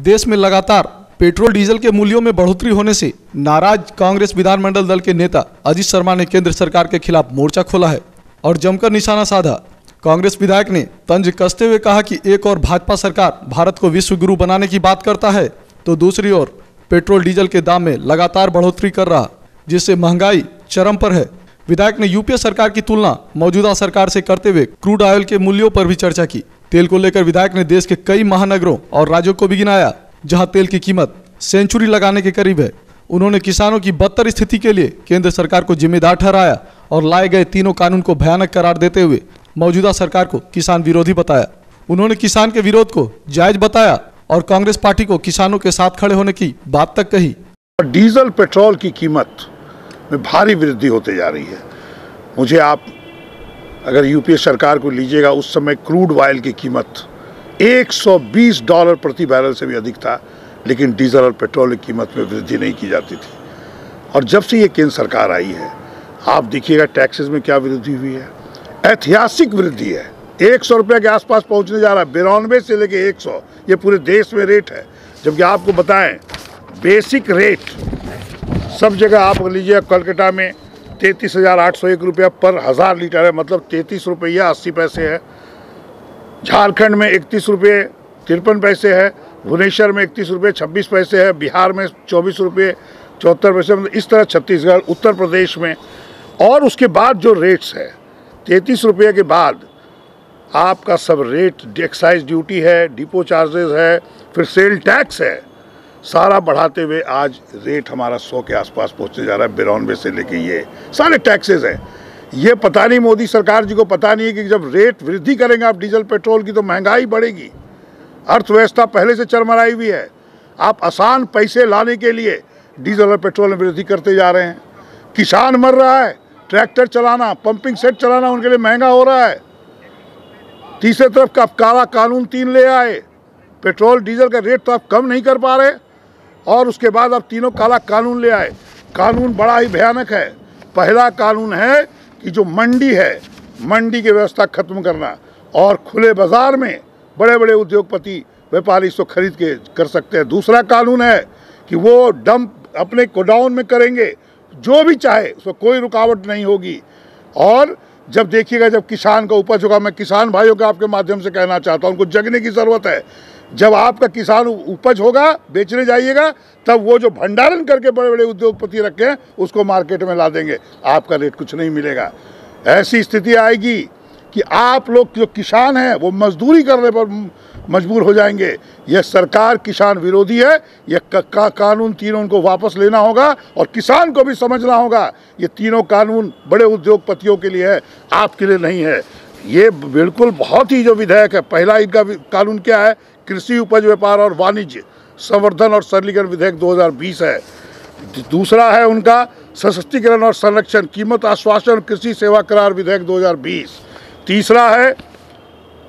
देश में लगातार पेट्रोल डीजल के मूल्यों में बढ़ोतरी होने से नाराज कांग्रेस विधानमंडल दल के नेता अजीत शर्मा ने केंद्र सरकार के खिलाफ मोर्चा खोला है और जमकर निशाना साधा। कांग्रेस विधायक ने तंज कसते हुए कहा कि एक और भाजपा सरकार भारत को विश्व गुरु बनाने की बात करता है तो दूसरी ओर पेट्रोल डीजल के दाम में लगातार बढ़ोतरी कर रहा, जिससे महंगाई चरम पर है। विधायक ने यूपीए सरकार की तुलना मौजूदा सरकार से करते हुए क्रूड ऑयल के मूल्यों पर भी चर्चा की। तेल को लेकर विधायक ने देश के कई महानगरों और राज्यों को भी गिनाया जहां तेल की कीमत सेंचुरी लगाने के करीब है। उन्होंने किसानों की बदतर स्थिति के लिए केंद्र सरकार को जिम्मेदार ठहराया और लाए गए तीनों कानून को भयानक करार देते हुए मौजूदा सरकार को किसान विरोधी बताया। उन्होंने किसान के विरोध को जायज बताया और कांग्रेस पार्टी को किसानों के साथ खड़े होने की बात तक कही। डीजल पेट्रोल की कीमत में भारी वृद्धि होते जा रही है। मुझे आप अगर यूपीए सरकार को लीजिएगा, उस समय क्रूड ऑयल की कीमत $120 प्रति बैरल से भी अधिक था, लेकिन डीजल और पेट्रोल की कीमत में वृद्धि नहीं की जाती थी। और जब से ये केंद्र सरकार आई है, आप देखिएगा टैक्सेस में क्या वृद्धि हुई है, ऐतिहासिक वृद्धि है। 100 रुपये के आसपास पहुंचने जा रहा है, 92 से लेके 100, ये पूरे देश में रेट है। जबकि आपको बताएं, बेसिक रेट सब जगह आप लीजिए, कलकत्ता में 33,801 रुपया पर 1000 लीटर है, मतलब 33 रुपया 80 पैसे है। झारखंड में 31 रुपये 53 पैसे है, भुवनेश्वर में 31 रुपये 26 पैसे है, बिहार में 24 रुपये 74 पैसे, मतलब इस तरह छत्तीसगढ़, उत्तर प्रदेश में। और उसके बाद जो रेट्स है, 33 रुपये के बाद आपका सब रेट, एक्साइज ड्यूटी है, डिपो चार्जेस है, फिर सेल टैक्स है, सारा बढ़ाते हुए आज रेट हमारा 100 के आसपास पहुंचने जा रहा है। 92 से लेके ये सारे टैक्सेस हैं। ये पता नहीं, मोदी सरकार जी को पता नहीं है कि जब रेट वृद्धि करेंगे आप डीजल पेट्रोल की तो महंगाई बढ़ेगी। अर्थव्यवस्था पहले से चरमराई हुई है। आप आसान पैसे लाने के लिए डीजल और पेट्रोल में वृद्धि करते जा रहे हैं। किसान मर रहा है, ट्रैक्टर चलाना, पंपिंग सेट चलाना उनके लिए महंगा हो रहा है। तीसरे तरफ का काला कानून 3 ले आए, पेट्रोल डीजल का रेट तो आप कम नहीं कर पा रहे, और उसके बाद आप तीनों काला कानून ले आए। कानून बड़ा ही भयानक है। पहला कानून है कि जो मंडी है, मंडी की व्यवस्था खत्म करना और खुले बाजार में बड़े बड़े उद्योगपति व्यापारी इसको खरीद के कर सकते हैं। दूसरा कानून है कि वो डंप अपने गोडाउन में करेंगे, जो भी चाहे, उसको कोई रुकावट नहीं होगी। और जब देखिएगा, जब किसान का उपज होगा, मैं किसान भाइयों को आपके माध्यम से कहना चाहता हूँ, उनको जगने की ज़रूरत है। जब आपका किसान उपज होगा, बेचने जाइएगा, तब वो जो भंडारण करके बड़े बड़े उद्योगपति रखे हैं उसको मार्केट में ला देंगे, आपका रेट कुछ नहीं मिलेगा। ऐसी स्थिति आएगी कि आप लोग जो किसान हैं वो मजदूरी करने पर मजबूर हो जाएंगे। यह सरकार किसान विरोधी है। यह कानून तीनों उनको वापस लेना होगा और किसान को भी समझना होगा ये तीनों कानून बड़े उद्योगपतियों के लिए है, आपके लिए नहीं है। ये बिल्कुल बहुत ही जो विधेयक है, पहला इनका कानून क्या है, कृषि उपज व्यापार और वाणिज्य संवर्धन और सरलीकरण विधेयक 2020 है। दूसरा है उनका सशक्तिकरण और संरक्षण कीमत आश्वासन और कृषि सेवा करार विधेयक 2020। तीसरा है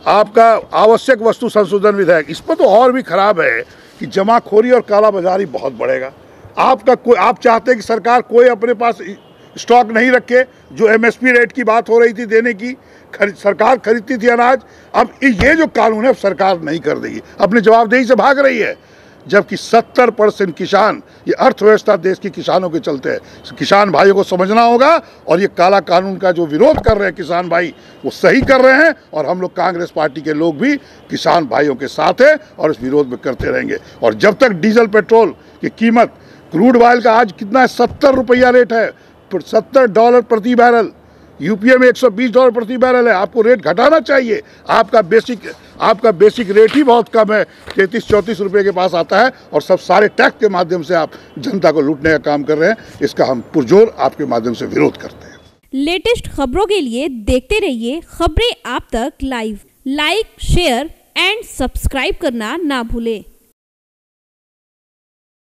आपका आवश्यक वस्तु संशोधन विधेयक। इस पर तो और भी खराब है कि जमाखोरी और कालाबाजारी बहुत बढ़ेगा। आप चाहते हैं कि सरकार कोई अपने पास स्टॉक नहीं रखे। जो एमएसपी रेट की बात हो रही थी देने की, सरकार खरीदती थी अनाज, अब ये जो कानून है सरकार नहीं कर देगी, अपनी जवाबदेही से भाग रही है। जबकि 70% किसान, ये अर्थव्यवस्था देश के किसानों के चलते है। किसान भाइयों को समझना होगा और ये काला कानून का जो विरोध कर रहे हैं किसान भाई, वो सही कर रहे हैं। और हम लोग कांग्रेस पार्टी के लोग भी किसान भाइयों के साथ हैं और इस विरोध में करते रहेंगे। और जब तक डीजल पेट्रोल की कीमत, क्रूड ऑयल का आज कितना है, 70 रुपया रेट है, $70 प्रति बैरल। यूपीए में $120 प्रति बैरल है। आपको रेट घटाना चाहिए। आपका बेसिक रेट ही बहुत कम है, 33-34 रुपये के पास आता है, और सब सारे टैक्स के माध्यम से आप जनता को लूटने का काम कर रहे हैं। इसका हम पुरजोर आपके माध्यम से विरोध करते हैं। लेटेस्ट खबरों के लिए देखते रहिए खबरें आप तक live. Like, share and subscribe करना ना भूलें।